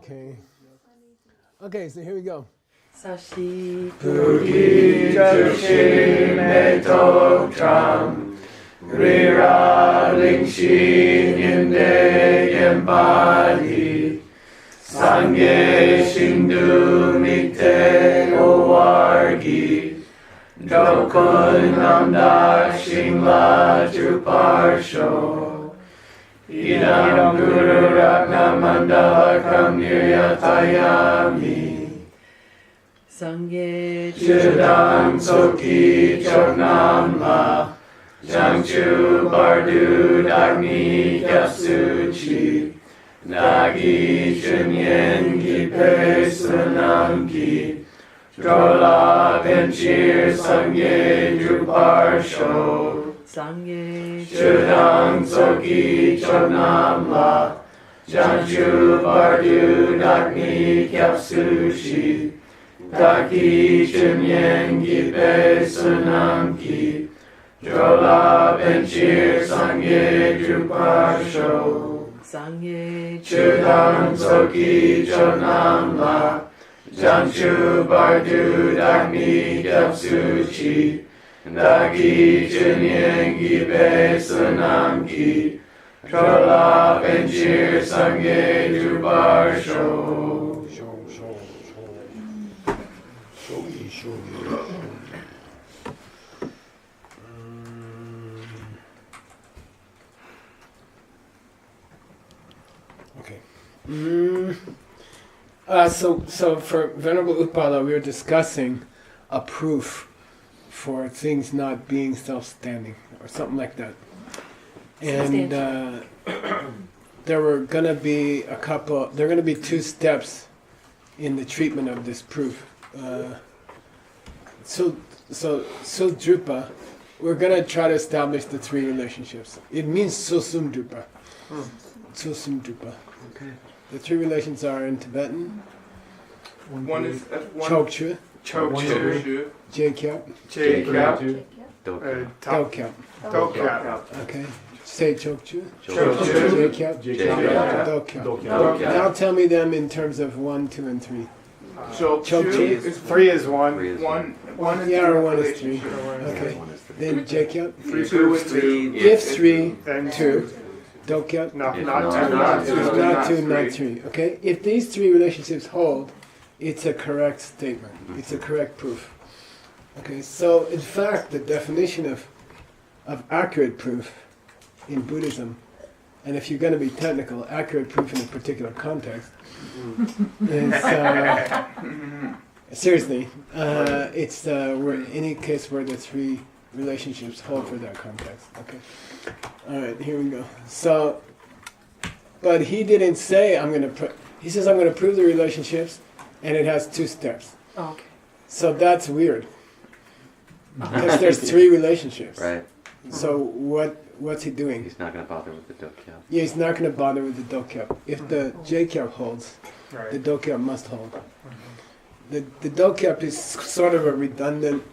Okay. Okay, so here we go. Sashi Pugi Joshi Meto Tram Rira Lingshi Yinde Yembadi Sangye Shindu Mikte Owargi Dokun Namda Shingla Juparsho Idam Guru Ratnamanda Kamniryatayami Sangye Chidam Soki Choknam La Jangchu Bardu Dagni Gyapsuchi Nagi Chunyen Gipe Sunam Gi Drola Venchir Sangye Druparsho Sangye Chudam Soki Choknam La Jangchu Bardu Dagni Gyapsuchi Daki Chunyen Gipe Sunam Gi Drola Benchir Sangye Druparsho Sangye Chudam Soki Chonam La Janchu Bardu Dagni Gyapsuchi Daki Chunyen Gipe Sunam Gi Drola Benchir Sangye Druparsho Okay. So for Venerable Utpala, we were discussing a proof for things not being self-standing, or something like that. And there were going to be there are going to be two steps in the treatment of this proof. So Drupa, we're going to try to establish the three relationships. It means Susum Drupa. Susum Drupa. Okay. The three relations are in Tibetan. One is Chokchu, Chokchu, Jakyap, Jakyap, Dokyap. Dokyap. Okay. Say Chokchu, Chokchu, Jakyap, Dokyap. Now tell me them in terms of 1, 2, and 3. Chokchu is 3 is 1. One is Yeah, or 1 is 3. Okay. Okay. Then Jakyap. 2 is 3. If 3, Then 2. Dokyap. Not 2. Not 2, not 3. Okay? If these three relationships hold, it's a correct statement. It's a correct proof. Okay, so in fact, the definition of accurate proof in Buddhism, and if you're going to be technical, accurate proof in a particular context, is seriously, it's where any case where the three relationships hold for that context. Okay, all right, here we go. So, but he didn't say he says I'm going to prove the relationships, and it has 2 steps. Okay. So that's weird. Because there's 3 relationships. Right. So what's he doing? He's not going to bother with the dokyap. Yeah, he's not going to bother with the dokyap. If the jakyap holds, the dokyap must hold. The dokyap is sort of a redundant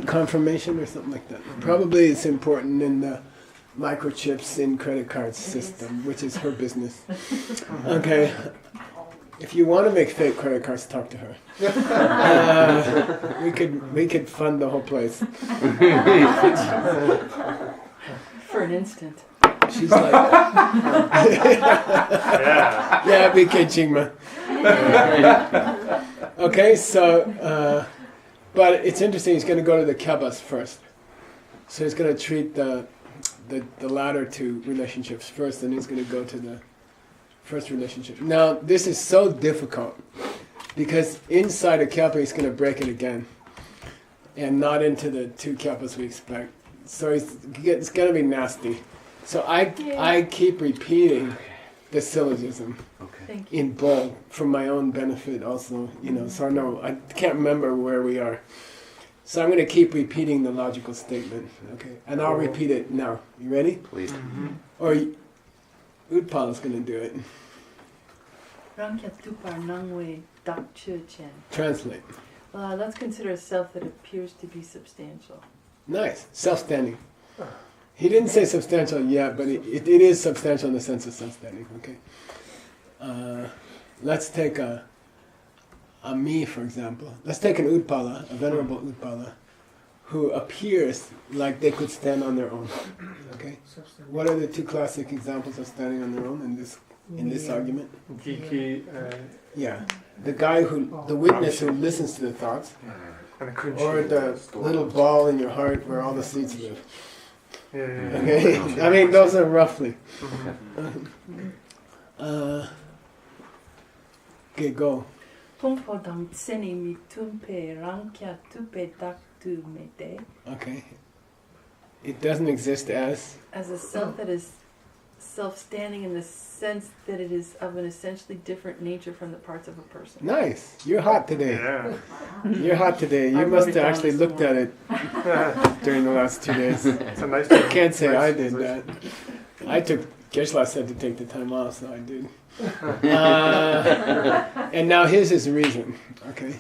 confirmation or something like that. Probably it's important in the microchips in credit card system, which is her business. Okay. If you want to make fake credit cards, talk to her. We could fund the whole place. For an instant. She's like, yeah, BK Chingma. Okay, so, but it's interesting. He's going to go to the Kyabas first. So he's going to treat the latter 2 relationships first, and he's going to go to the first relationship. Now, this is so difficult because inside a Kyapa, he's going to break it again, and not into the 2 Kyapas we expect. So it's going to be nasty. So I keep repeating the syllogism in bold for my own benefit also, so I know, I can't remember where we are. So I'm going to keep repeating the logical statement, okay? And I'll repeat it now. You ready? Please. Or Utpala's going to do it. Translate. Let's consider a self that appears to be substantial. Nice. Self-standing. He didn't say substantial yet, but it is substantial in the sense of self-standing. Okay. let's take a me, for example. Let's take an Utpala, a venerable Utpala, who appears like they could stand on their own. Okay? What are the two classic examples of standing on their own in this argument? Geeky Yeah. The guy the witness who listens to the thoughts, and a kunchi. or the little ball in your heart where all the seeds live. Yeah. Okay? I mean, those are roughly. Okay, go. Pungpodam tseni mi tumpe rankya tupe dak tu mete. Okay. It doesn't exist as? As a self that is self-standing in the sense that it is of an essentially different nature from the parts of a person. Nice. You're hot today. Yeah. You're hot today. You I must wrote it have down actually this looked at it during the last 2 days. It's a nice. I can't say I did that. I took, Geshe-la said to take the time off, so I did. And now here's his reason. Okay.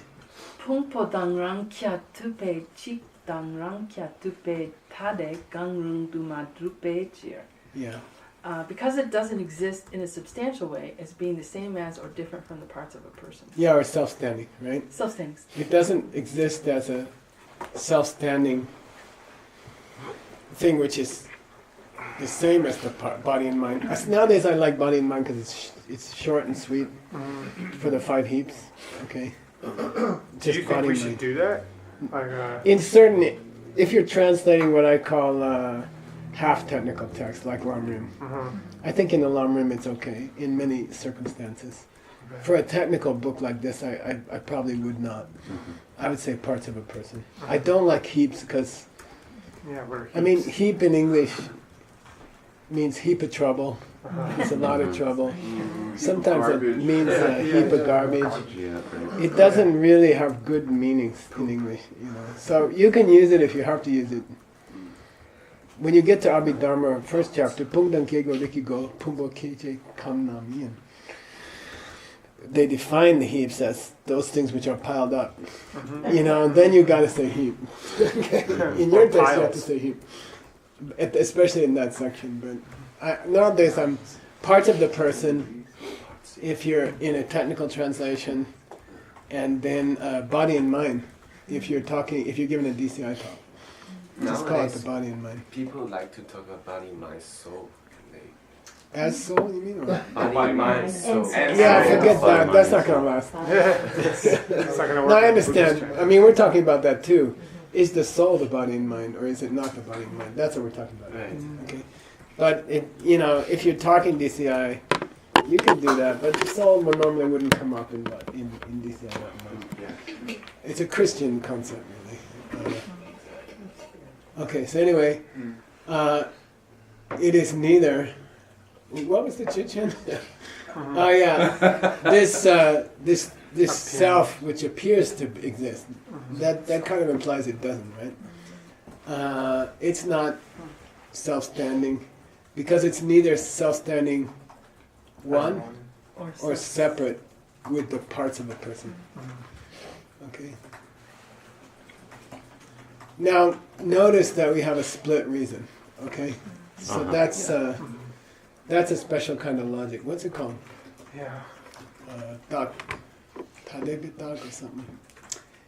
Pungpodam rankya tupe chik dan rankya tupe tade gangrung duma drupe jir. Yeah. Because it doesn't exist in a substantial way as being the same as or different from the parts of a person. Yeah, or self-standing, right? Self-standing. It doesn't exist as a self-standing thing which is the same as the body and mind. Nowadays I like body and mind because it's short and sweet for the 5 heaps. Okay. Do you think we should do that? Like, in certain, if you're translating what I call half technical text, like Lamrim, I think in the Lamrim it's okay in many circumstances. For a technical book like this, I probably would not. I would say parts of a person. I don't like heaps because, I mean, heap in English means heap of trouble. It's a lot of trouble. Sometimes it means a heap of garbage. It doesn't really have good meanings in English, you know. So you can use it if you have to use it. When you get to Abhidharma, first chapter, Pungdan Kego Rikigo, Pumbo Keje Kamnamian. They define the heaps as those things which are piled up. You know, and then you gotta say heap. Okay. In your text you have to say heap. Especially in that section. But nowadays parts of the person, if you're in a technical translation, and then body and mind, if you're given a DCI talk. Just call it the body and mind. People like to talk about body, mind, soul. As soul, you mean? Or? Body, mind, soul. Yeah, forget that. That's not going to last. it's not gonna work. No, I understand. I mean, we're talking about that too. Is the soul the body and mind, or is it not the body and mind? That's what we're talking about. Right. Okay. But if you're talking DCI, you can do that. But the soul normally wouldn't come up in DCI. Yeah. It's a Christian concept, really. Okay, so anyway, it is neither. What was the chichen? Oh yeah, this self which appears to exist. That kind of implies it doesn't, right? It's not self-standing because it's neither self-standing one or separate with the parts of a person. Okay. Now, notice that we have a split reason, okay? So that's a special kind of logic. What's it called? Yeah. Tadebit or something.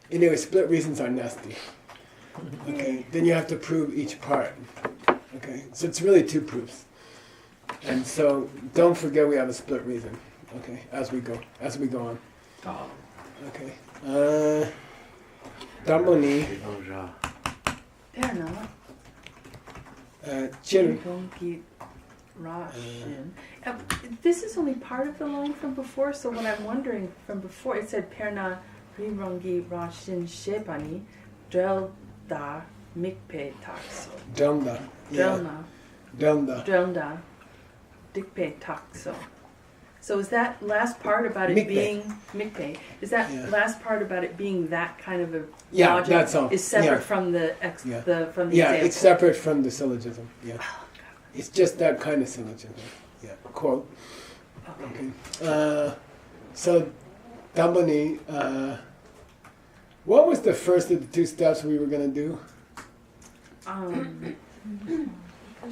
Anyway, split reasons are nasty. Okay, then you have to prove each part. Okay, so it's really 2 proofs. And so don't forget we have a split reason. Okay, as we go on. Okay. Damboni. Perna. Chil. This is only part of the line from before, so what I'm wondering from before, it said Perna Rinrongi Rashin Shepani Drelda Mikpe Takso. Delda. Drelda Dikpe Takso. So is that last part about it Mikpe. being Mikpe? Is that last part about it being that kind of a Yeah, logic that's all. is separate Yeah. from the from the Yeah, example? it's separate from the syllogism. Yeah. It's just that kind of syllogism. Yeah. Quote. Okay. So, Damboni, what was the first of the 2 steps we were going to do?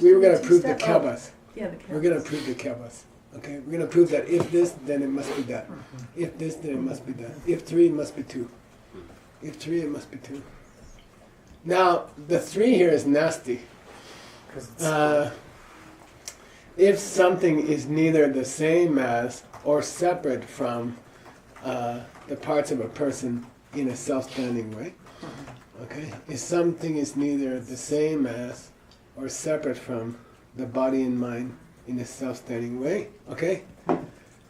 We were going to prove the Kebas. Yeah, the We're going to prove the Kebas. Okay, we're going to prove that if this, then it must be that. If this, then it must be that. If 3, it must be 2. If 3, it must be 2. Now, the 3 here is nasty. If something is neither the same as or separate from the parts of a person in a self-standing way. Okay? If something is neither the same as or separate from the body and mind in a self-standing way, okay?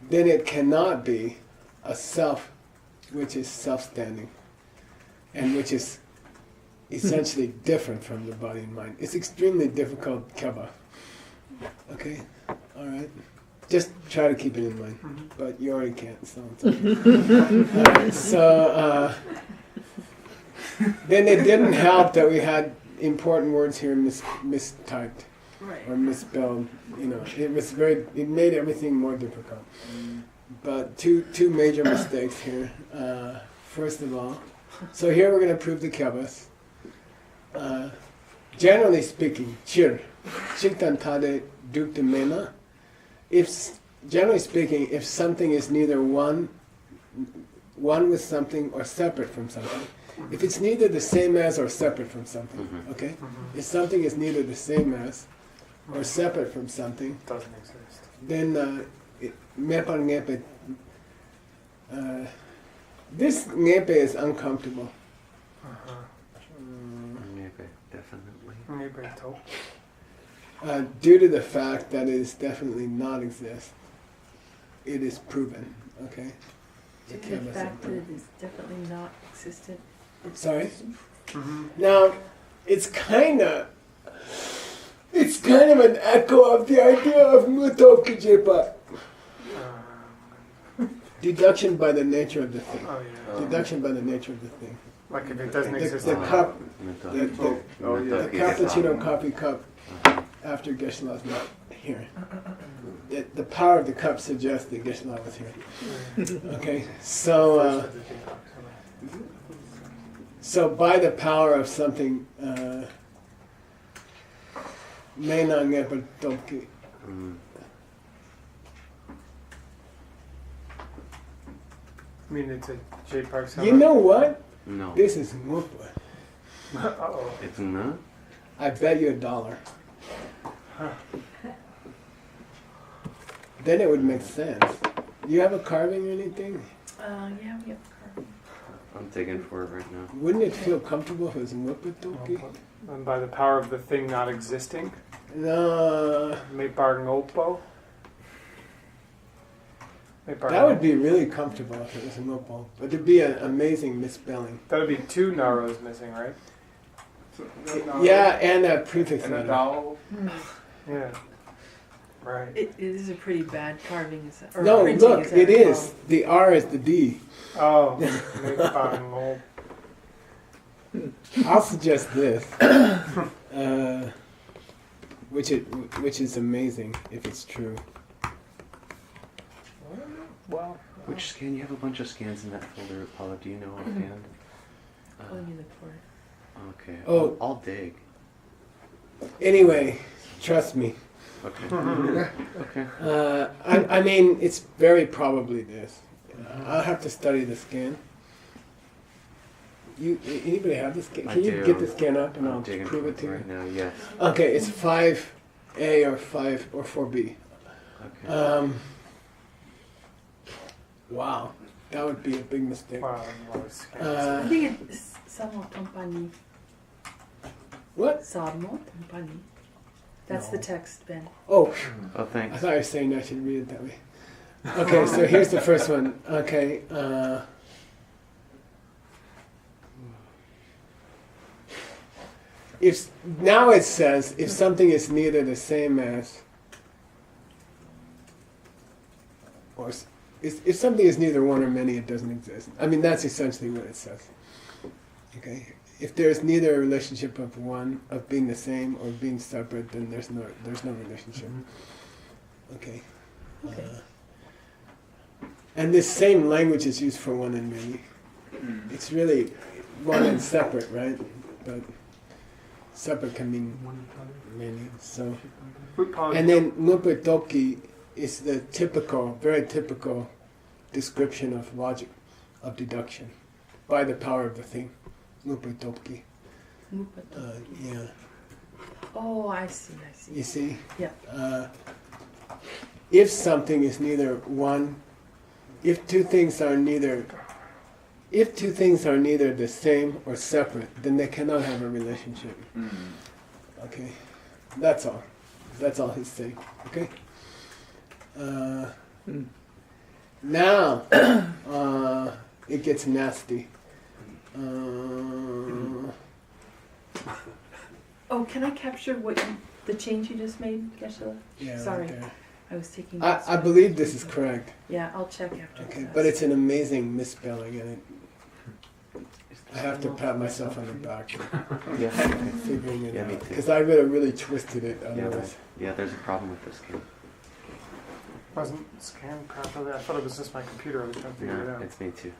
Then it cannot be a self which is self-standing and which is essentially different from the body and mind. It's extremely difficult kaba. Okay? Alright? Just try to keep it in mind. But you already can't, so it's okay. Alright, so then it didn't help that we had important words here mistyped or misspelled. You know, it made everything more difficult. But two major mistakes here. First of all, so here we're going to prove the kebas. Generally speaking, chir, chiktan tade dukta mena. Generally speaking, if something is neither one with something or separate from something, if it's neither the same as or separate from something, okay? If something is neither the same as or separate from something, Doesn't exist. then mepan ngepe, this ngepe is uncomfortable. Maybe, definitely. Maybe too. Due to the fact that it is definitely not exist, it is proven, okay? Due to the fact that it is definitely not existent. Sorry? Now, it's kind of an echo of the idea of muto kijipa. Deduction by the nature of the thing. Oh yeah. Deduction by the nature of the thing. Like if it doesn't exist. The cup, the yeah. cappuccino coffee cup after Geshe-la is not here. The power of the cup suggests that Geshe-la was here. Okay, so by the power of something, mena ngepa toki. I mean, it's a J Park. You know what? No. This is mupa. Uh-oh. It's not? I bet you $1. Then it would make sense. You have a carving or anything? Yeah, we have carving. I'm digging for it right now. Wouldn't it feel comfortable if it was mupa toki? And by the power of the thing not existing, No. may bargain opo. That would be really comfortable if it was a mupa. But it'd be an amazing misspelling. That would be 2 naros missing, right? Yeah, and a prefix And a letter. dowel. Yeah. Right. It is a pretty bad carving. Or No, printing, look, as I it recall. is. The R is the D. Oh, may bargain opo. I'll suggest this, which is amazing if it's true. Well, Which scan? You have a bunch of scans in that folder, Paula. Do you know offhand? Let me look for it. Okay. Oh. I'll dig. Anyway, trust me. Okay. Okay. I mean, it's very probably this. I'll have to study the scan. Anybody have the scan? I Can you do. get the scan up and I'll I'm digging prove for it to you? right now. Yes. Okay, it's 5A or 5 or 4B. Okay. Wow, that would be a big mistake. wow, well, it's I think it's Samo Tompani. What? Samo Tompani. That's the text, Ben. Oh, Oh, I thanks. thought you were saying I should read it that way. Okay, so here's the first one. Okay. Now it says if something is neither the same as, or if something is neither one or many, it doesn't exist. I mean, that's essentially what it says. Okay. If there's neither a relationship of one, of being the same or being separate, then there's no relationship. Okay. Okay. And this same language is used for one and many. It's really one and separate, right? But separate can mean many. So, and then mupa toki is the typical, very typical description of logic, of deduction, by the power of the thing. Nupatopki. Yeah. Oh, I see. You see? Yeah. If something is neither one, if two things are neither the same or separate, then they cannot have a relationship. Okay, that's all. That's all he's saying. Okay. Now it gets nasty. Oh, can I capture the change you just made, Geshe-la? Yeah, Sorry. right there. I was taking. I believe this is correct. Yeah, I'll check after. Okay, class. but it's an amazing misspelling, and I have to pat myself on the back for Yeah. figuring it Yeah, me out too. because I would have really twisted it Yeah, otherwise. yeah, there's a problem with this scan. Wasn't scanned properly. I thought it was just my computer. I was trying to figure it No, out. it's me too.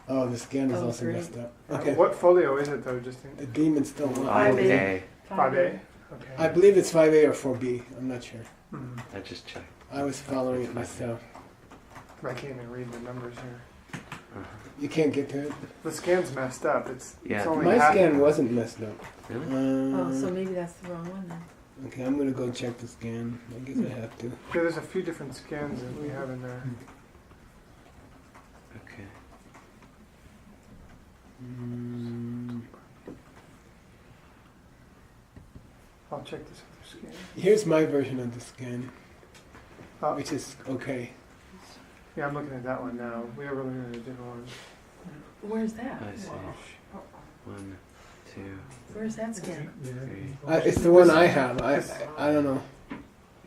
Oh, the scan is Oh, also great. messed up. Okay, What folio is it though? Just the demon's still Five alive. A. Okay, 5A. Okay. I believe it's 5A or 4B. I'm not sure. I just checked. I was following it myself. I can't even read the numbers here. You can't get to it. The scan's messed up. It's Yeah. only My half. scan wasn't messed up. Really? Oh, so maybe that's the wrong one then. Okay, I'm gonna go check the scan. I guess I have to. Yeah, there's a few different scans that we have in there. Okay. I'll check this other scan. Here's my version of the scan, Oh, which is okay. yeah, I'm looking at that one now. We were looking at a different one. Where's that? I see. 1, 2, Where's that scan? 3. It's the one I have. I don't know.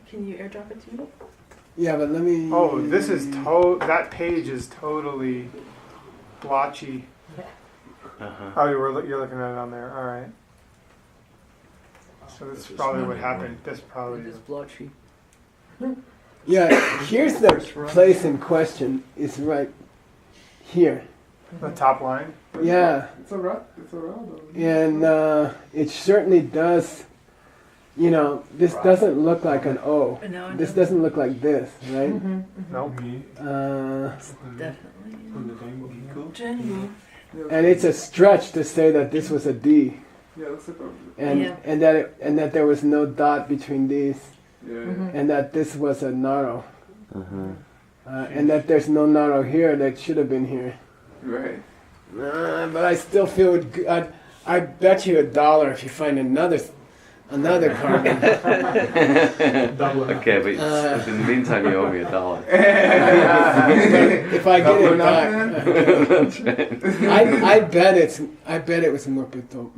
Can you airdrop it to me? Yeah, but let me. Oh, this is that page is totally blotchy. Uh-huh. Oh, you're looking at it on there. All right. So that's probably what happened. This probably. blotchy. Yeah, here's the place in question. It's right here. The top line. Yeah, It's around. and it certainly does. You know, this doesn't look like an O. No, This doesn't look like this, right? Nope. Definitely. Yeah, And it's a stretch to say that this was a D, yeah, looks like Yeah. and that there was no dot between these, and that this was a Naro, Uh-huh. and that there's no Naro here that should have been here. right. But I still feel it. I bet you $1 if you find another carbon. Okay, but in the meantime, you owe me $1. If I get it back, That's right. I bet it was Murpito.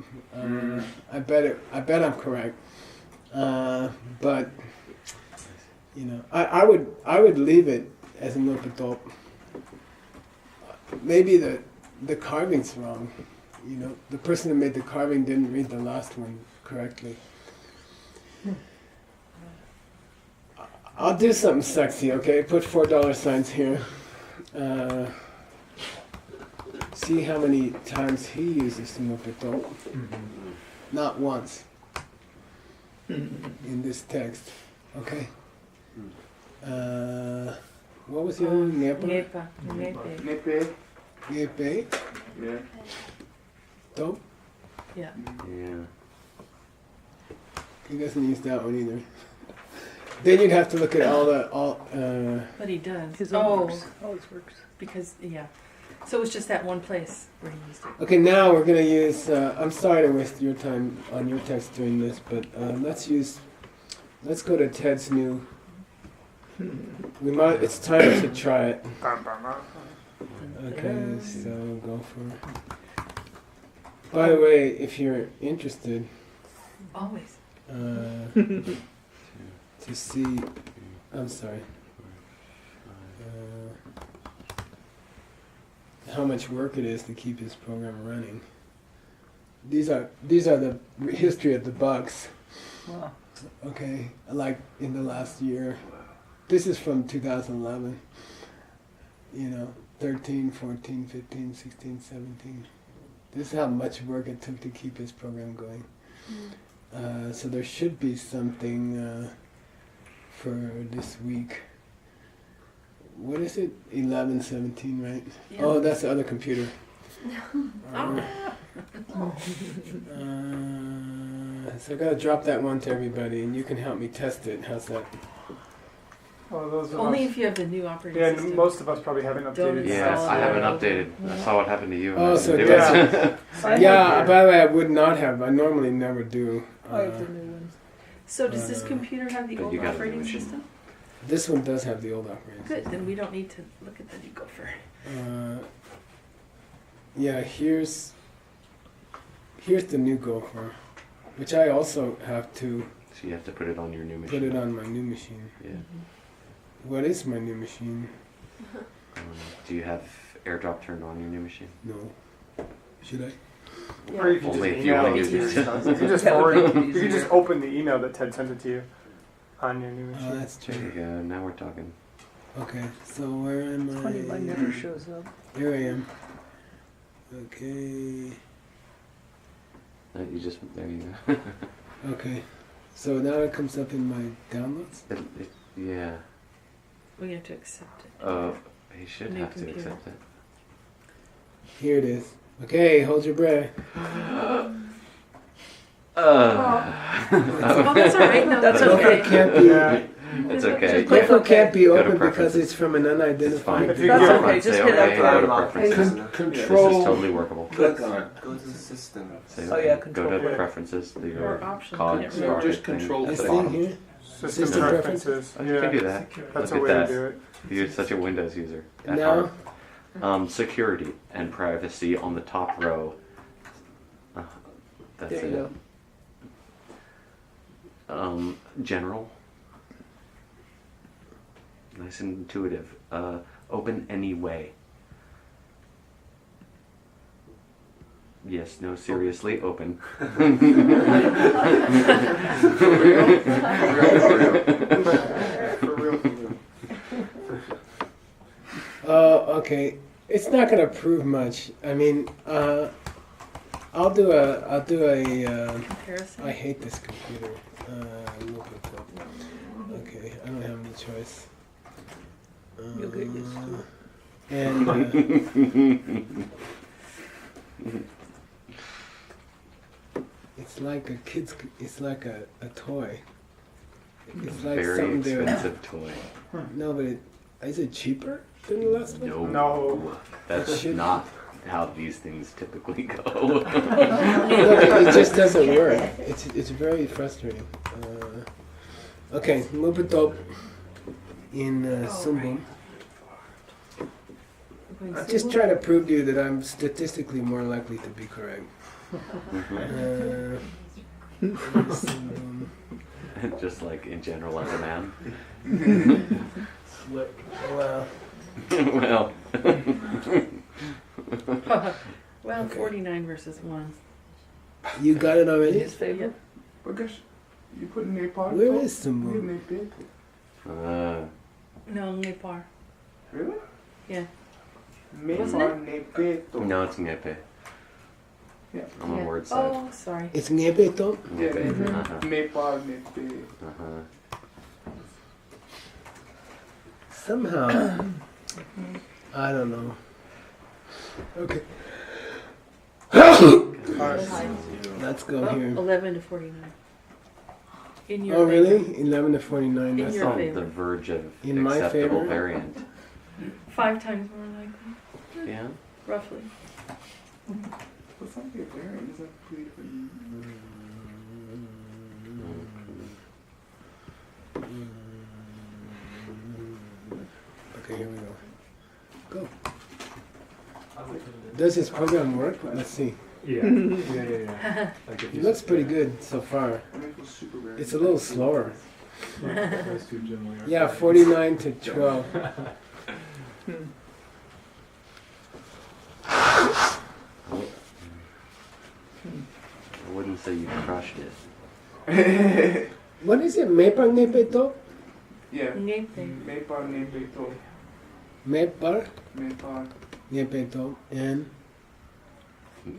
I bet I'm correct. But you know, I would leave it as a Murpito. Maybe the carving's wrong. You know, the person who made the carving didn't read the last one correctly. I'll do something sexy, okay? Put $4 signs here. See how many times he uses Mupito. Not once in this text, okay? What was the other one? Nepa? Nepa. Nepe. Nipe. Nepe? Yeah. Dope? Yeah. Yeah. He doesn't use that one either. Then you'd have to look at all. But he does. His Oh, works. Always works. because, yeah. So it was just that one place where he used it. Okay, now we're gonna use. I'm sorry to waste your time on your text doing this, but let's go to Ted's new. It's time to try it. Okay, so go for. By the way, if you're interested, Always. to see, I'm sorry. How much work it is to keep his program running. These are the history of the bugs. Wow. Okay, like in the last year. This is from 2011. You know, 13, 14, 15, 16, 17. This is how much work it took to keep his program going. So there should be something for this week. What is it? 11:17, right? Yeah. Oh, that's the other computer. So I gotta drop that one to everybody, and you can help me test it. How's that? Oh, those of Only us. if you have the new operating Yeah, system. most of us probably haven't updated. Don't Yes, install I haven't it. updated. I saw what happened to you. Oh, so Do it it. doesn't. Yeah. By the way, I would not have. I normally never do. So does this computer have the But old you got a new operating machine. system? This one does have the old operating Good, system. then we don't need to look at the new gopher. Yeah, here's the new Gopher, which I also have to So you have to put it on your new put machine. it on my new machine. Yeah. What is my new machine? Do you have AirDrop turned on your new machine? No. Should I? Or you can Only just if you email want it to to use you. it. You can just forward. You can just open the email that Ted sent it to you on your new Oh, machine. that's There you true. go. Now we're talking. Okay, so where am I? Funny, mine never shows up. Here I am. Okay. You just there you go. Okay. So now it comes up in my downloads. Yeah. We have to accept it. He should New have to computer. accept it. Here it is. Okay, hold your breath. Oh, that's all right. No, That's that's Gopher okay. can't be. Yeah. It's okay. Just click Gopher can't be Go to open because preferences. it's from an It's unidentified. If you That's go- okay, just Say hit okay, up go to for preferences. This Control. is totally workable. Click on. Go to the system. Say, Oh, yeah, go control. to Yeah. preferences. Do Or your options. COD Yeah. sprocket just control thing at This the thing bottom. here. System System preferences. Oh, you can do that. That's Look a at way that. to do it. You're such a Windows user. At Now, heart. Security and privacy on the top row. That's There it. you General. Nice and intuitive. Open anyway. Yes, no, seriously, open. For real. okay. It's not gonna prove much. I mean, I'll do a. Comparison. I hate this computer. Look at that. Okay, I don't have any choice. You'll get used to it. And it's like a kid's. It's like a toy. It's like Very something they would. expensive toy. No, but is it cheaper than the last one? No. No. It That's should- not how these things typically go. Look, it just doesn't work. It's very frustrating. Okay, Mupatop in Sumbung. Just trying to prove to you that I'm statistically more likely to be correct. Sumbung. Just like in general as a man. Well, Well, Well, Okay. 49 versus 1. you got it already? His favorite. But gosh, you put Nepal. Where is You Sumbung? Nepal. No, Nepal. Really? Yeah. Nepal, Nepal. no, it's Ngepe. Yeah. I'm a Yeah. word side. Oh, sorry. It's Ngepeto? Yeah. Ngepe. Uh-huh. Nepal, Nepal. Uh-huh. Somehow, I don't know. Okay. Let's go here. 11 to 49. In your Oh, favor. really? 11 to 49. In That's It's your all. on favor. the verge of In my acceptable favor? variant. 5 times more likely, Yeah. roughly. But something variant is a completely different. Okay, here we go. Go. Does this program work? Let's see. Yeah. Yeah. Like if It looks pretty good so far. I mean, it was super variant. It's a little slower. Those two generally are. Yeah, 49 to 12. I wouldn't say you crushed it. What is it? Mepar Nepeto? Yeah. Nepe. Nepal, Nepal. Mepar Nepal. Nepeto. And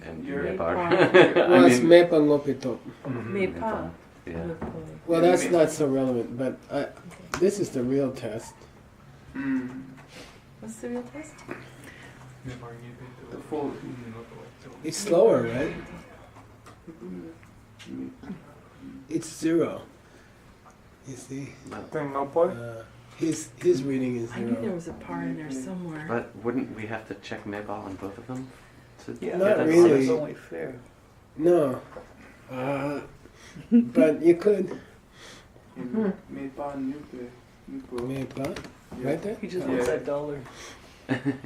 And You're- Nepal. Nepal. I was mean, Mepa Ngopeto. Mhm. Nepal. Yeah. Well, that's not so relevant, but this is the real test. What's the real test? The full. It's slower, right? It's 0. You see? Then no boy. His reading is I knew there 0. was a par in there somewhere. But wouldn't we have to check Meba on both of them? To Yeah, Not that's really. It's only fair. No. But you could. Mepa Nupe. Maybe, right there? He just Yeah. wants that dollar.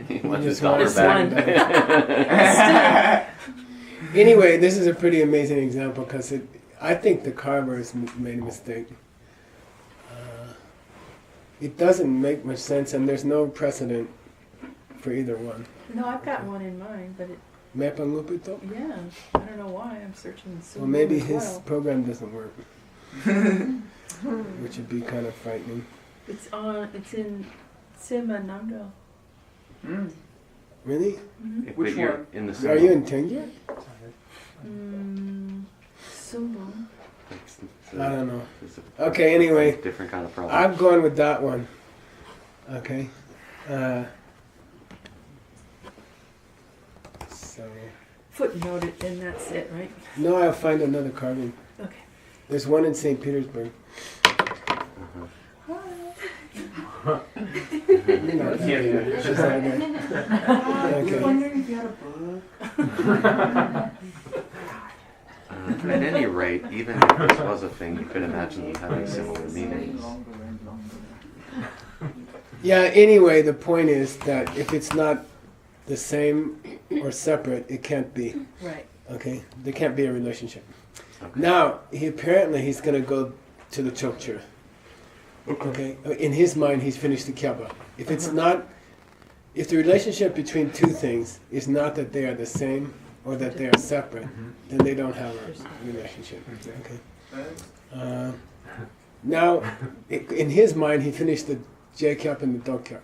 He wants his just dollar want back. Anyway, this is a pretty amazing example because I think the carvers made a mistake. It doesn't make much sense, and there's no precedent for either one. No, I've got one in mind, but Mepangupito? yeah, I don't know why. I'm searching the Well, maybe as his well. program doesn't work, which would be kind of frightening. It's in Simanando. Really? Mm-hmm. If Which you're one? in the Are you in Tengia? Sumbong. I don't know. It's a Okay, anyway, different kind of problem. I'm going with that one. Okay. So, Footnote it, and that's it, right? no, I'll find another carving. Okay. There's one in St. Petersburg. Uh-huh. You know, Yeah. she's out there. Okay. Wondering if you had a book. At any rate, even if this was a thing, you could imagine them having similar meanings. Yeah, anyway, the point is that if it's not the same or separate, it can't be. Right. Okay? There can't be a relationship. Okay. Now, he's going to go to the Chokchur. Okay? In his mind, he's finished the Kyaba. If it's not, if the relationship between two things is not that they are the same or that they are separate, then they don't have a relationship. Okay? Now, in his mind, he finished the J-Kyab and the Do-Kyab.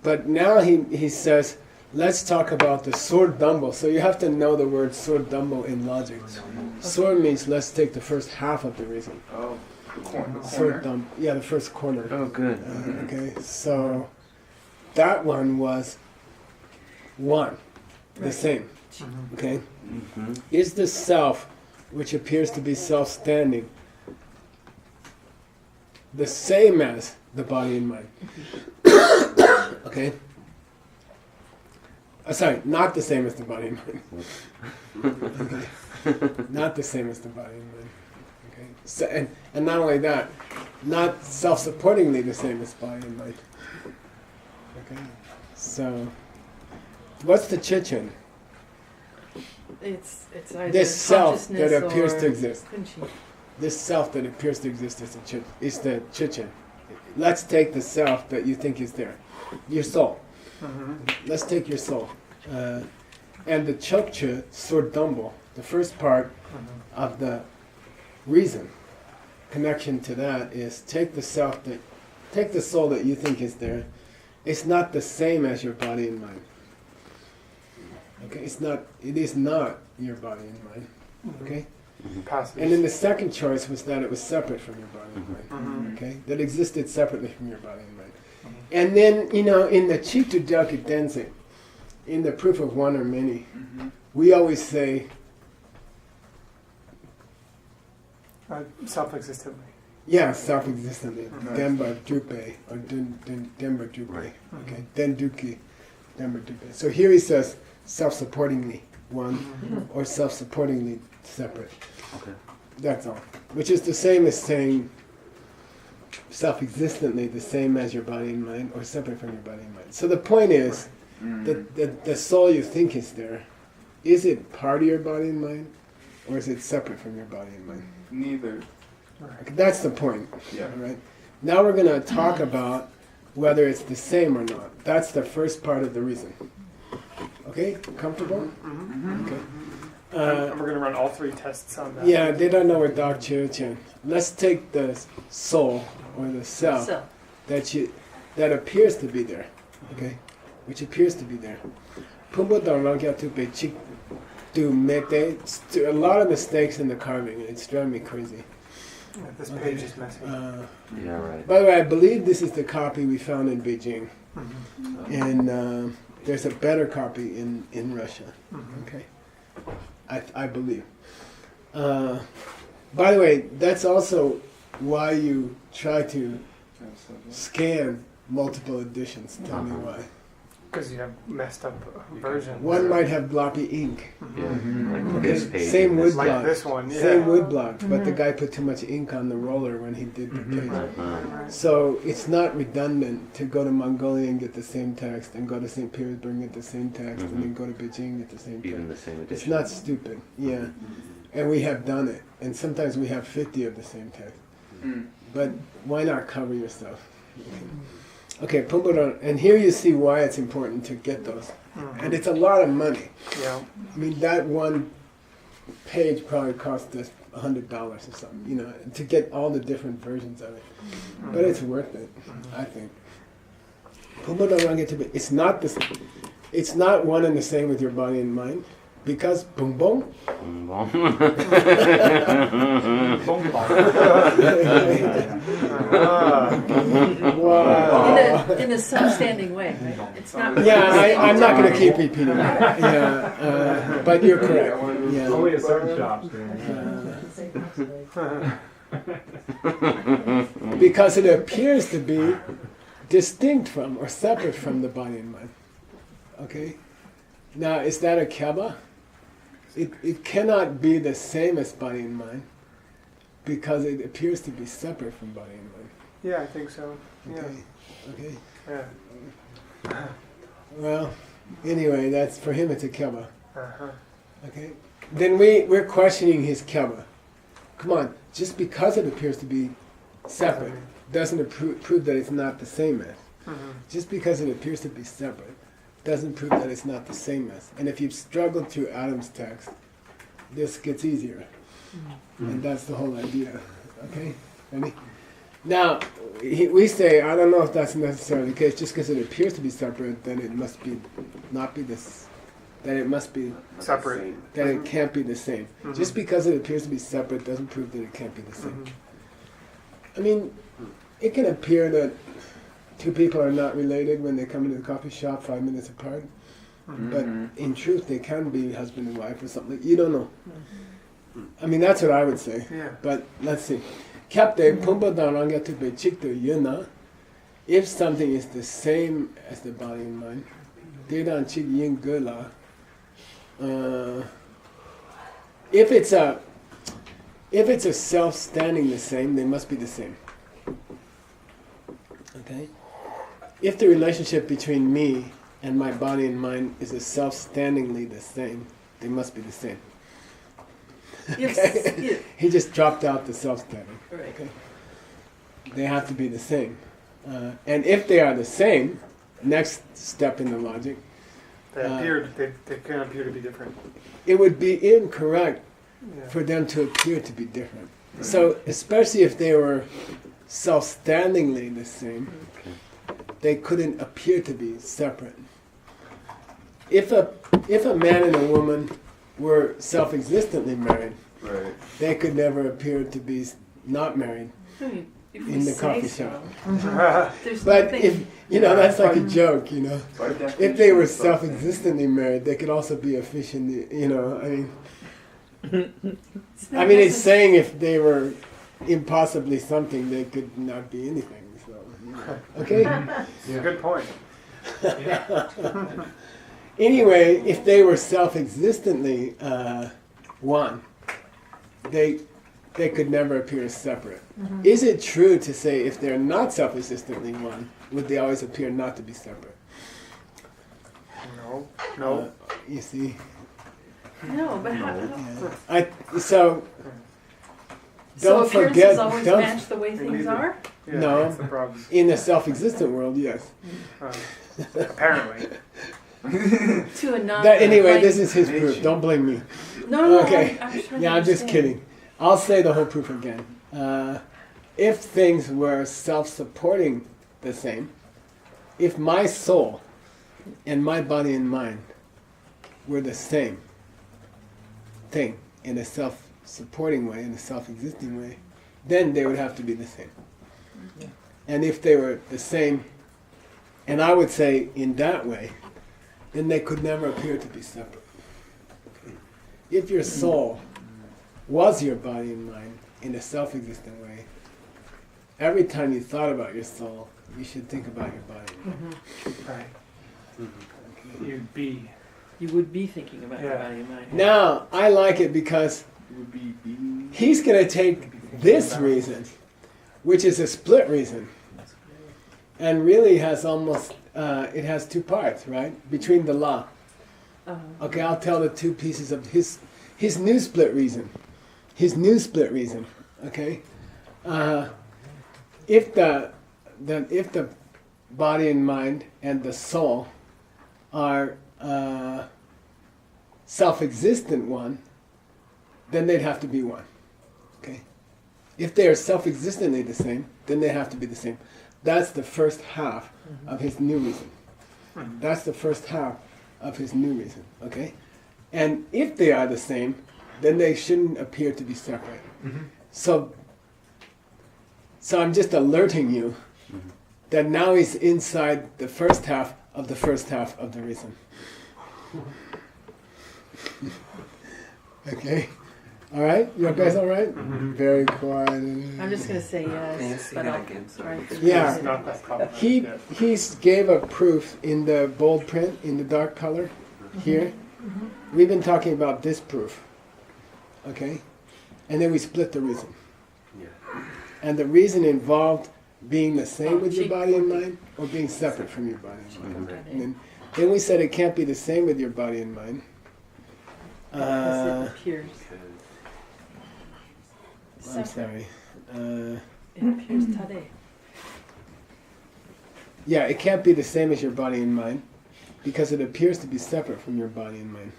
But now he says, let's talk about the sword dumbo. So you have to know the word sword dumbo in logic. Sword means let's take the first half of the reason. Oh, the corner. Sword dumbo. Yeah, the first corner. Oh, good. Okay, so that one was one, the same. Okay, Mm-hmm. is the self, which appears to be self-standing, the same as the body and mind? Okay. Sorry, not the same as the body and mind. Okay. Not the same as the body and mind. Okay. So, and not only that, not self-supportingly the same as body and mind. Okay. So, what's the chichen? It's either This self that consciousness appears or to exist. kunchi. This self that appears to exist is the chichen. Let's take the self that you think is there, your soul. Let's take your soul, and the chokcha sordumbo, the first part of the reason connection to that is take the soul that you think is there. It's not the same as your body and mind. Okay, it is not your body and mind. Okay? Passes. And then the second choice was that it was separate from your body and mind. Okay? That existed separately from your body and mind. And then, in the Chitu Daki Dense, in the proof of one or many, we always say, Self-existently. yeah, self-existently. Nice. Denba Drupe, or Denba Drupe. Right. Okay? Denduki, Denba Drupe. So here he says, self-supportingly one, or self-supportingly separate. Okay. That's all. Which is the same as saying self-existently, the same as your body and mind, or separate from your body and mind. So the point is that the soul you think is there, is it part of your body and mind, or is it separate from your body and mind? Neither. Okay, that's the point. Yeah. All right. Now we're going to talk about whether it's the same or not. That's the first part of the reason. Okay? Comfortable? Okay. And we're going to run all three tests on that. Yeah, they don't know where Dog Chiu-Chen. Let's take the soul or the self So, that appears to be there, okay, which appears to be there. A lot of mistakes in the carving, and it's driving me crazy. This page is messy. Yeah, right. By the way, I believe this is the copy we found in Beijing, and there's a better copy in Russia. Okay, I believe. By the way, that's also why you try to scan multiple editions. Tell me why. Because you have messed up versions. One might have bloppy ink. Yeah. Like Okay, this page. same and wood this Like block. this one, yeah. Same wood block, but the guy put too much ink on the roller when he did the page. So it's not redundant to go to Mongolia and get the same text, and go to St. Petersburg and get the same text, and then go to Beijing and get the same text. Even the same edition. It's not stupid, yeah. And we have done it. And sometimes we have 50 of the same text. But why not cover yourself? Okay, Pumbedon, and here you see why it's important to get those. And it's a lot of money. Yeah. I mean, that one page probably cost us $100 or something, you know, to get all the different versions of it. But it's worth it, I think. It's not the, it's not one and the same with your body and mind, because boom boom. Wow. In a self-standing way, right? It's not. Yeah, I'm not going to keep repeating that. Yeah, but you're correct. Yeah. Only at certain shops. Because it appears to be distinct from or separate from the body and mind. Okay? Now, is that a keba? It cannot be the same as body and mind because it appears to be separate from body and mind. Yeah, I think so. Yeah. Okay? Yeah. Well, anyway, that's for him it's a keba. Uh-huh. Okay? Then we're questioning his keba. Come on, just because it appears to be separate doesn't prove that it's not the same as. Just because it appears to be separate doesn't prove that it's not the same as. And if you've struggled through Adam's text, this gets easier. And that's the whole idea. Okay? Ready? Now, we say, I don't know if that's necessarily the case, just because it appears to be separate, then it must be not be this, that it must be Separate. that it can't be the same. Just because it appears to be separate doesn't prove that it can't be the same. I mean, it can appear that two people are not related when they come into the coffee shop 5 minutes apart, but in truth they can be husband and wife or something. You don't know. I mean, that's what I would say. Yeah. But let's see. If something is the same as the body and mind, if it's a self standing the same, they must be the same. Okay? If the relationship between me and my body and mind is a self-standingly the same, they must be the same. Yes. Okay? He just dropped out the self-standing. Right. Okay? They have to be the same. And if they are the same, next step in the logic, They can appear to be different. it would be incorrect Yeah. for them to appear to be different. So, especially if they were self-standingly the same, they couldn't appear to be separate. If a man and a woman were self-existently married, Right. they could never appear to be not married If we in the say coffee so. shop. There's But nothing. if that's like a joke, you know. By If definition, they were it's something. self-existently married, they could also be a fish in the, you know. I mean, It's not it's necessary. saying if they were impossibly something, they could not be anything. So, you know. Okay. Good point. Anyway, if they were self-existently one, they could never appear as separate. Is it true to say if they're not self-existently one, would they always appear not to be separate? No. You see, No, but how? so So don't appearances forget. always Don't, match the way things are. Yeah, No. that's the problem. in the self-existent world, yes. Apparently. To a non. Anyway, like- this is his proof. Don't blame me. No, Okay. I'm trying Yeah, to I'm just understand. kidding. I'll say the whole proof again. If things were self-supporting the same, if my soul and my body and mind were the same thing in a self-supporting way, in a self-existing way, then they would have to be the same. And if they were the same, and I would say in that way, then they could never appear to be separate. Okay. If your soul was your body and mind in a self-existent way, every time you thought about your soul, you should think about your body and mind. Right. Okay. You'd be. You would be thinking about your Yeah. body and mind. Now, I like it because It would be being. he's going to take this reason, which is a split reason, and really has almost, it has two parts, right? Between the law. Okay, I'll tell the two pieces of his new split reason. His new split reason, okay? If the body and mind and the soul are self-existent one, then they'd have to be one. Okay? If they are self-existently the same, then they have to be the same. That's the first half of his new reason. That's the first half of his new reason. Okay? And if they are the same, then they shouldn't appear to be separate. So I'm just alerting you that now he's inside the first half of the first half of the reason. Okay? All right? You guys all right? Very quiet. I'm just going to say Can you yes, say but that I'll again? try to Yeah. It's not that problematic. He gave a proof in the bold print, in the dark color, here. We've been talking about this proof. Okay? And then we split the reason. Yeah. And the reason involved being the same with your cheek body and working. mind, or being separate from your body and mind. Okay. And then we said it can't be the same with your body and mind. Because it appears I'm separate. sorry. It appears tade. Yeah, it can't be the same as your body and mind because it appears to be separate from your body and mind.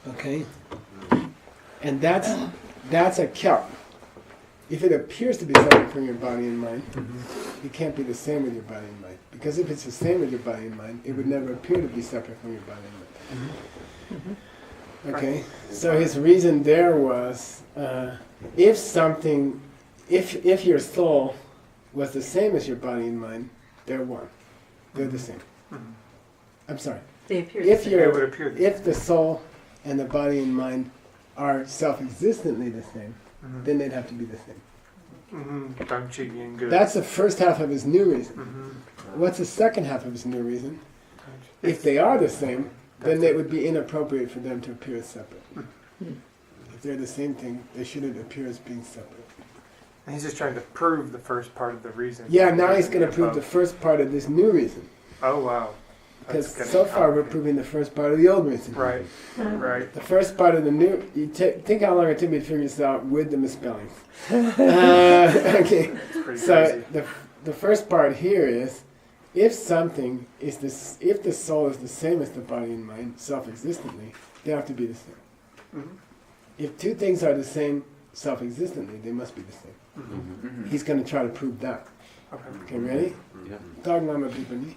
Okay? And that's a kya. If it appears to be separate from your body and mind, it can't be the same with your body and mind. Because if it's the same with your body and mind, it would never appear to be separate from your body and mind. Okay? So his reason there was, if your soul was the same as your body and mind, they're one. They're the same. I'm sorry. They appear If the you're- It would appear that. If the soul and the body and mind are self-existently the same, then they'd have to be the same. Good. That's the first half of his new reason. Mm-hmm. What's the second half of his new reason? If they are the same, then it would be inappropriate for them to appear as separate. If they're the same thing, they shouldn't appear as being separate. And he's just trying to prove the first part of the reason. Yeah, now he's going to prove the first part of this new reason. Oh wow. Because That's so gonna- far we're proving the first part of the old reason. Right. Right. The first part of the new, think how long it took me to figure this out with the misspellings. Okay, It's pretty so crazy. the first part here is, if something is this, if the soul is the same as the body and mind, self-existently, they have to be the same. Mhm. If two things are the same self-existently, they must be the same. He's going to try to prove that. Okay. Okay, ready? Yeah. Tag nama pipani.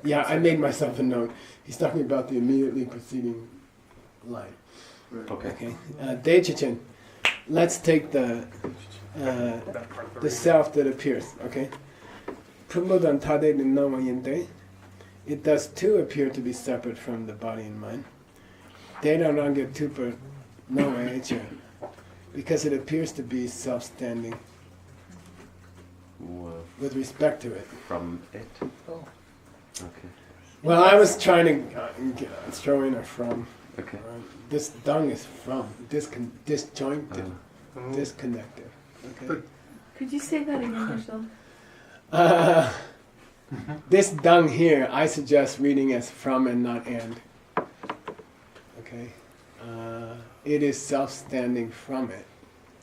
Yeah, I made myself a note. He's talking about the immediately preceding line. Okay. Okay. Deichichen. Let's take the That part of the reason. self that appears. Okay. Prumudan tade ninamayente. It does too appear to be separate from the body and mind. Dedananga tupa noecha. Because it appears to be self-standing Well, with respect to it. from it. Oh. Okay. Well, I was trying to throw in a from. Okay. This dung is from. Disjointed. Mhm. Disconnected. Okay. But- Could you say that again, Rachel? This dung here, I suggest reading as from and not and. Okay. It is self-standing from it.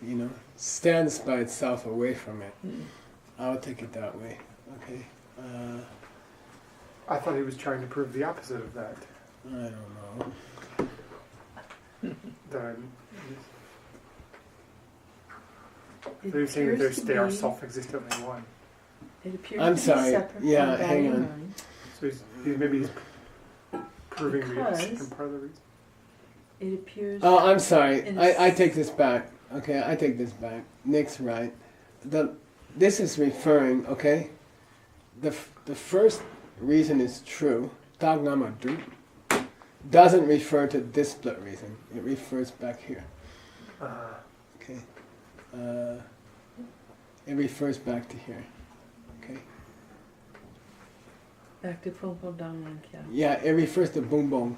You know, stands by itself away from it. I'll take it that way. Okay. I thought he was trying to prove the opposite of that. I don't know. That It he was saying that appears to they are be- self-existently one. It appears I'm to sorry. be separate Yeah, from hang body and on. mind. So maybe he's proving the Because- second part of the reason. It appears. Oh, I'm sorry. In I take this back. Okay, I take this back. Nick's right. This is referring, okay? The first reason is true. Tagnama du doesn't refer to this split reason. It refers back here. Okay. It refers back to here. Okay. Back to Pumpo Dangman Kya. Yeah, it refers to boom boom.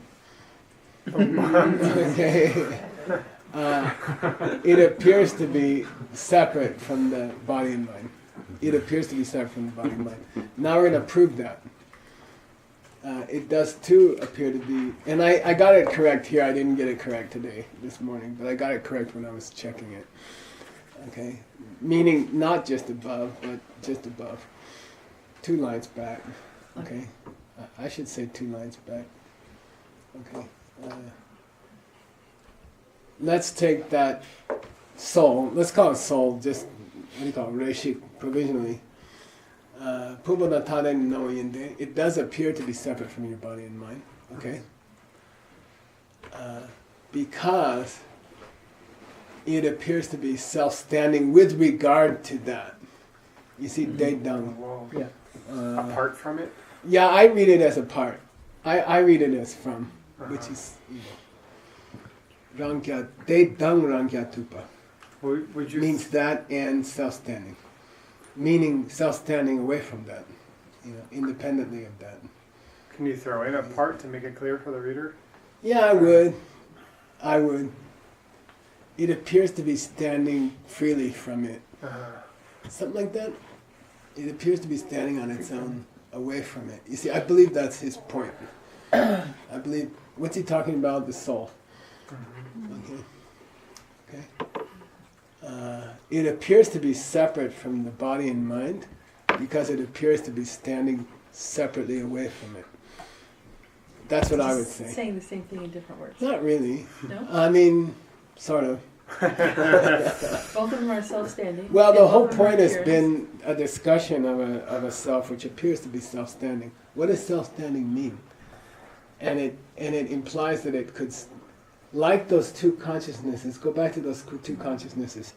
Okay. It appears to be separate from the body and mind. It appears to be separate from the body and mind. Now we're going to prove that. It does too appear to be, and I got it correct here. I didn't get it correct this morning, but I got it correct when I was checking it. Okay, meaning not just above, but just above. 2 lines back. Okay, I should say 2 lines back. Okay. Let's take that soul. Let's call it soul. Just what do you call it? Reishik provisionally. It does appear to be separate from your body and mind. Okay. Because it appears to be self-standing with regard to that. You see, Deidang. Whoa. Yeah. Apart from it? Yeah, I read it as a part. I read it as from, which is Rangya, Deidang Rangya Tupa. Would you Means that and self-standing. Meaning self-standing away from that. Independently of that. Can you throw in a part to make it clear for the reader? Yeah, I would. It appears to be standing freely from it. Something like that. It appears to be standing on its own, away from it. You see, I believe that's his point. I believe, what's he talking about? The soul. Okay. It appears to be separate from the body and mind because it appears to be standing separately away from it. That's what I would say. Saying the same thing in different words. Not really. No? I mean, sort of. Both of them are self-standing. Well, the and whole both of them are point has appearance. been a discussion of a self which appears to be self-standing. What does self-standing mean? And it implies that it could, like those 2 consciousnesses, go back to those 2 consciousnesses.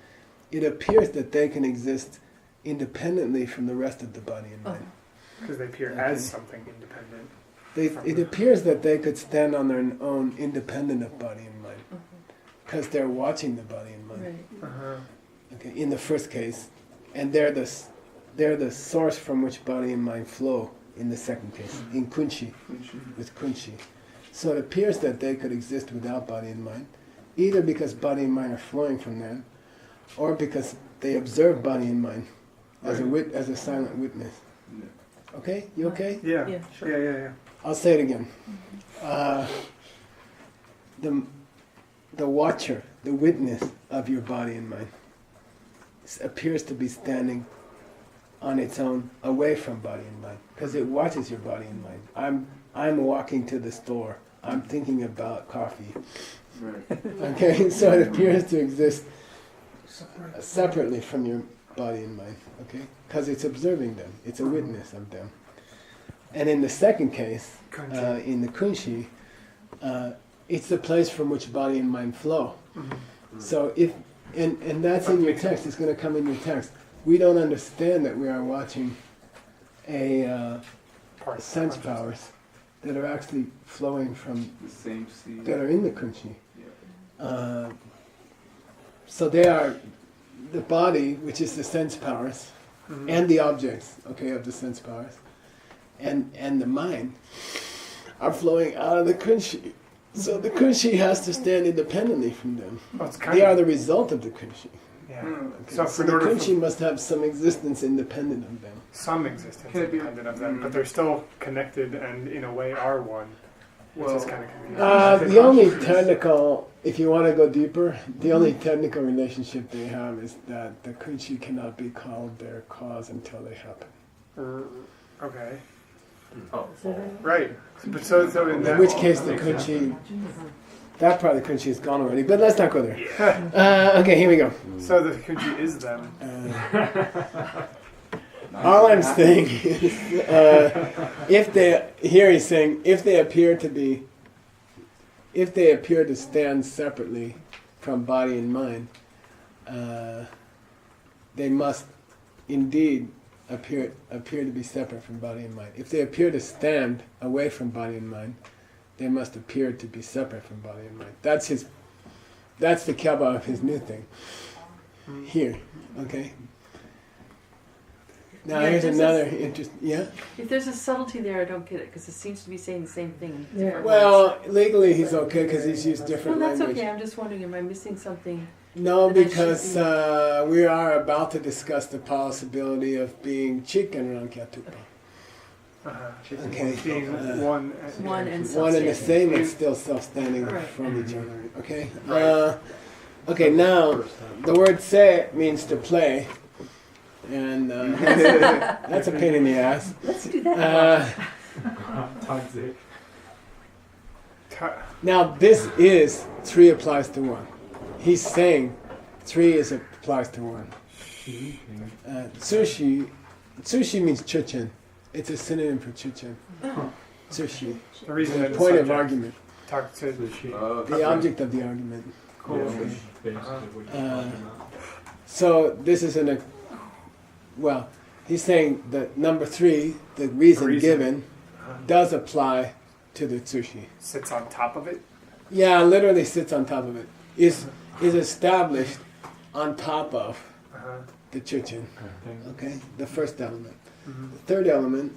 It appears that they can exist independently from the rest of the body and mind. Because they appear as something independent. It appears that they could stand on their own independent of body and mind. Because they're watching the body and mind. Right. Okay, in the first case, and they're the source from which body and mind flow in the second case, in kunchi, with kunchi. So it appears that they could exist without body and mind, either because body and mind are flowing from them, or because they observe body and mind as a silent witness. Okay, you okay? Yeah. Yeah, sure. Yeah. I'll say it again. The watcher, the witness of your body and mind, appears to be standing on its own, away from body and mind, because it watches your body and mind. I'm walking to the store. I'm thinking about coffee. Right. Okay, so it appears to exist separately from your body and mind. Okay, because it's observing them. It's a witness of them. And in the second case, in the kunshi, it's the place from which body and mind flow. So if and that's in your text. It's going to come in your text. We don't understand that we are watching sense powers that are actually flowing from The same seed. that are in the kunshi. Yeah. So they are the body, which is the sense powers, and the objects, okay, of the sense powers, and the mind are flowing out of the kunshi. So the kunshi has to stand independently from them. Well, it's kind They are of, the result of the kunshi. yeah. Okay. So So in the order kunshi for must have some existence independent of them. some existence Can it be- independent of them, but they're still connected and in a way are one. Which is Well, kind of confusing. The only technical, if you want to go deeper, the only technical relationship they have is that the kunshi cannot be called their cause until they happen. Okay. Oh. Right. But so in In that which case the kunshi, that part of the kunshi is gone already, but let's not go there. Okay, here we go. so the kunji is them. All I'm saying is, if they, here he's saying, if they appear to be if they appear to stand separately from body and mind, they must indeed appear to be separate from body and mind. If they appear to stand away from body and mind, they must appear to be separate from body and mind. That's the kaba of his new thing. Here, okay? Now Yeah, here's this another is- interest. Yeah. If there's a subtlety there, I don't get it because it seems to be saying the same thing. in different Well, legally he's okay because he's used words. different No, that's language. okay. I'm just wondering, am I missing something? No, Then I should because be- we are about to discuss the possibility of being chikan rankyatupa. Okay. Being One and One and the self-standing. same and still self-standing Right. from each other. Okay. Right. Okay. Now the word "se" means to play, and that's a pain in the ass. Let's do that. Toxic. Now this is 3 applies to 1. He's saying 3 applies to 1. Tsushi means chuchen. It's a synonym for chuchen. Tsushi. The reason that the Point of subject argument. talk to The object of the argument. cool. Basically what you're talking about. So this is well, he's saying that number 3, the reason reason. given, does apply to the tsushi. Sits on top of it. Yeah, literally sits on top of it. Is established on top of the chuchen. Okay, the first element. Mhm. The third element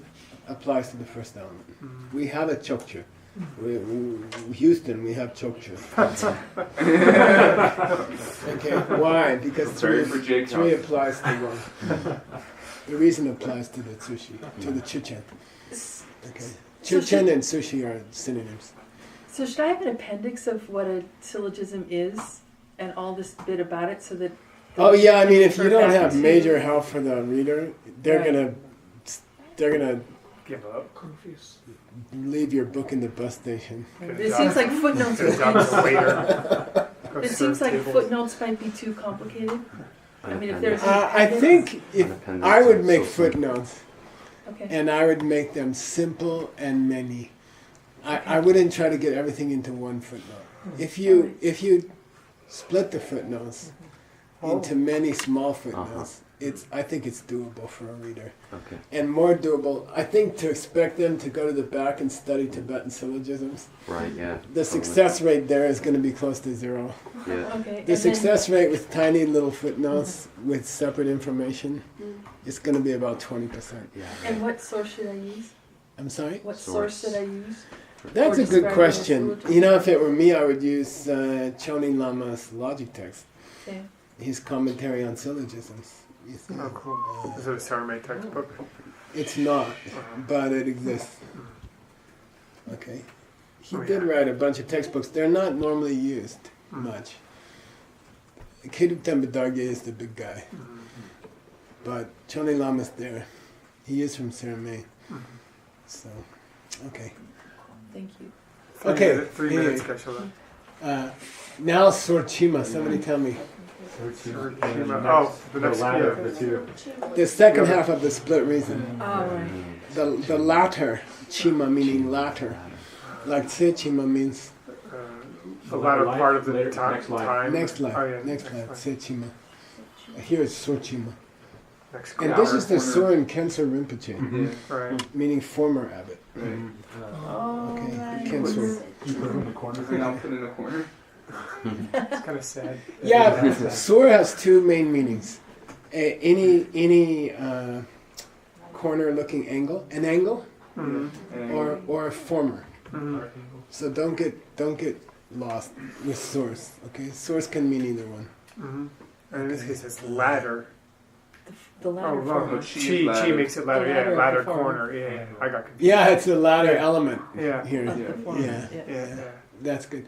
applies to the first element. We have a chokchu. Houston, we have chokchu. Okay, why? Because Sorry for Jake 3 Johnson. applies to 1. The reason applies to the sushi, to the chuchen. Okay, So chuchen and sushi are synonyms. So should I have an appendix of what a syllogism is and all this bit about it so that... Oh yeah, I mean, if you refer don't back have to- major help for the reader, they're Right. gonna Give up. leave your book in the bus station. It seems like footnotes Good job as a waiter. Go It serve seems like tables. footnotes might be too complicated. I mean, if there's- I think if Independence I would and make social- footnotes, Okay. and I would make them simple and many. I wouldn't try to get everything into one footnote. If you split the footnotes into many small footnotes, I think it's doable for a reader. Okay. And more doable, I think, to expect them to go to the back and study Tibetan syllogisms. Right, yeah. The success rate there is going to be close to 0. Yeah. Okay. The and success rate with tiny little footnotes with separate information is going to be about 20%. Yeah. And what source should I use? I'm sorry? What source Source. should I use? That's Or a good describe question. it as You know, if it were me, I would use Chonin Lama's logic text, Okay. his commentary on syllogisms. You see. Oh, cool. Is it a Saramay textbook? It's not, but it exists. Okay. He Oh, did yeah. write a bunch of textbooks. They're not normally used much. Kirtan Badarge is the big guy, but Chonin Lama's there. He is from Saramay. So, okay. Thank you. Okay, 3 anyway. minutes, Geshe-la. Now Sorchima, somebody tell me. Oh, the next latter year. of the two. The second half of the split reason. All right. The latter, chima meaning latter. Like se chima means The latter part of the Later- time. next line. time. next life, Oh, yeah. next life, se chima. Here is Sorchima. Next And hour. this is the Soren Kensor Rinpoche, Right. meaning former abbot. Oh, Okay, right. Kensor. You put them in the corner. Now put in a corner. It's kind of sad. Yeah, Sor has 2 main meanings. Any corner-looking angle, an angle, Mm-hmm. or a former. Mm-hmm. So don't get lost with source. Okay, source can mean either one. Mm-hmm. And in this case, it's ladder. The Oh, latter no, form. no, Chi chi is ladder. makes it ladder. The Yeah, ladder ladder of the form. corner. Yeah, I got confused. Yeah, it's the latter Yeah. element Yeah. here. Of the form. Yeah. Yeah. That's good.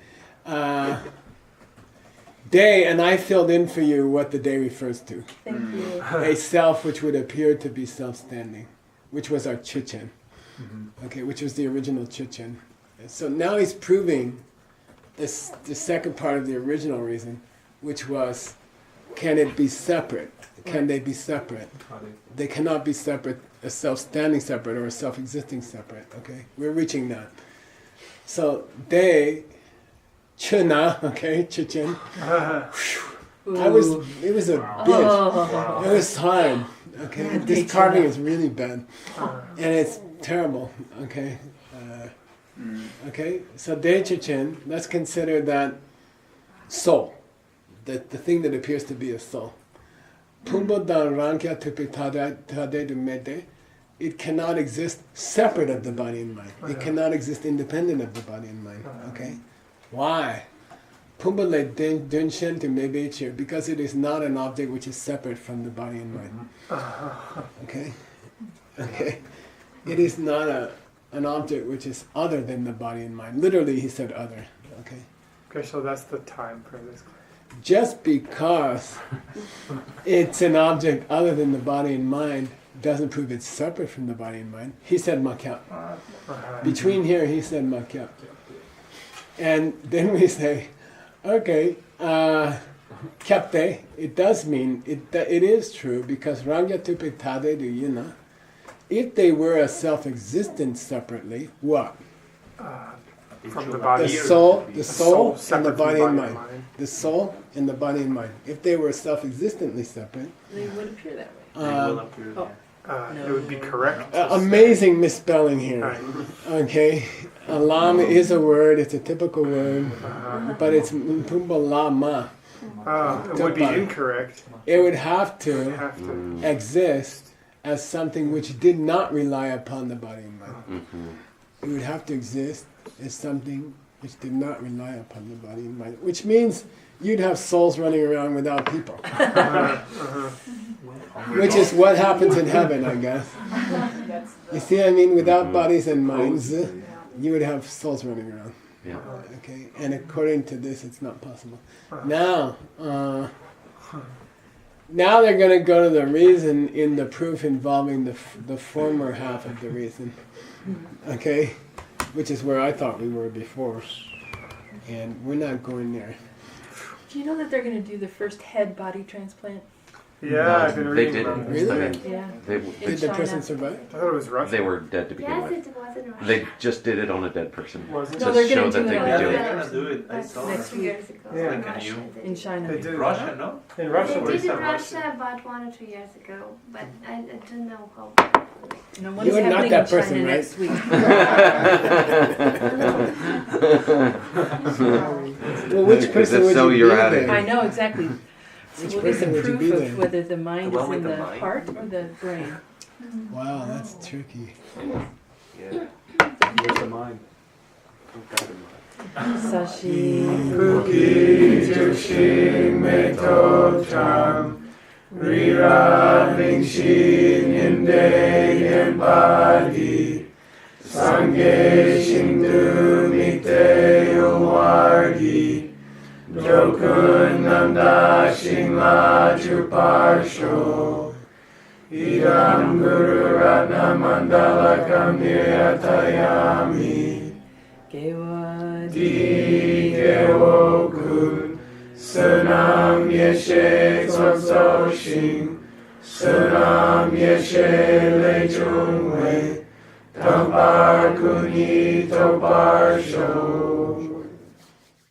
Day, and I filled in for you what the day refers to. Thank you. A self which would appear to be self-standing, which was our chichen. Okay, which was the original chichen. So now he's proving this, the second part of the original reason, which was, can it be separate? Can they be separate? They cannot be separate, a self-standing separate or a self-existing separate. Okay, we're reaching that. So they Chuna, okay, Chichen. It was a bitch. Oh. It was hard. Okay, this carving is really bad, and it's terrible. Okay, okay. So Deichichen, let's consider that soul, the thing that appears to be a soul. Pumbo dan rankya tupi tade du mede. It cannot exist separate of the body and mind. It cannot exist independent of the body and mind. Okay, why? Pumbale dunshen to mebeche, because it is not an object which is separate from the body and mind. Okay? Okay. It is not an object which is other than the body and mind. Literally he said other. Okay? Okay, so that's the time for this. Just because it's an object other than the body and mind doesn't prove it's separate from the body and mind. He said makyap. Between here he said makyap. And then we say, okay, kyapte, it does mean, it is true, because rangya tupe tade du yina, if they were a self-existent separately, what? From the body. The soul and the separate body from and mind. The soul and the body and mind. If they were self-existently separate, They would appear that way. They will appear oh. there. It would be correct. amazing misspelling here. Right. Okay, alam is a word, it's a typical word, but it's mpumba lama. It would be incorrect. It would have to Have to. exist as something which did not rely upon the body and mind. It would have to exist as something which did not rely upon the body and mind, which means you'd have souls running around without people, which is what happens in heaven, I guess. You see what I mean? Without bodies and minds, you would have souls running around. Yeah. Okay, and according to this, it's not possible. Now they're going to go to the reason in the proof involving the former half of the reason. Okay, which is where I thought we were before, and we're not going there. Do you know that they're going to do the first head body transplant? Yeah, I've been They reading did. about it. Really? I mean, Yeah. they, Did the person survive? I thought it was Russia. they were dead to begin Yes, with. it was in Russia. They just did it on a dead person. Was it? No, To they're show gonna that do they it could on do a- it. They're gonna do it. I That's saw Next it. 2 years ago. Yeah. In Like a Russia, new- they In did. China. They did. Russia, no? In Russia, They they did in said Russia about 1 or 2 years ago, but I don't know how. No, one You is are not happening that in China person, right? next week. Well, which Because person if would so, you you're be at it. then? I know exactly. Which So we'll get person the would you proof be of then? whether the mind The is one in with the the mind? heart or the brain. Wow, that's tricky. Yeah. Where's the mind? Sashi. Puki Jushing Meto Cham Rira Lingshin Yende Yembadi Sange Shindu Mite Uwargi Jokun Nanda Shingla Chuparsho Idam Guru Ratna Mandala Kamirayami Gewa. Di Gewokun Sunam Yeshe Tsotso Shing Sunam Yeshe Le Chungwe Tampar Kuni Topar Sho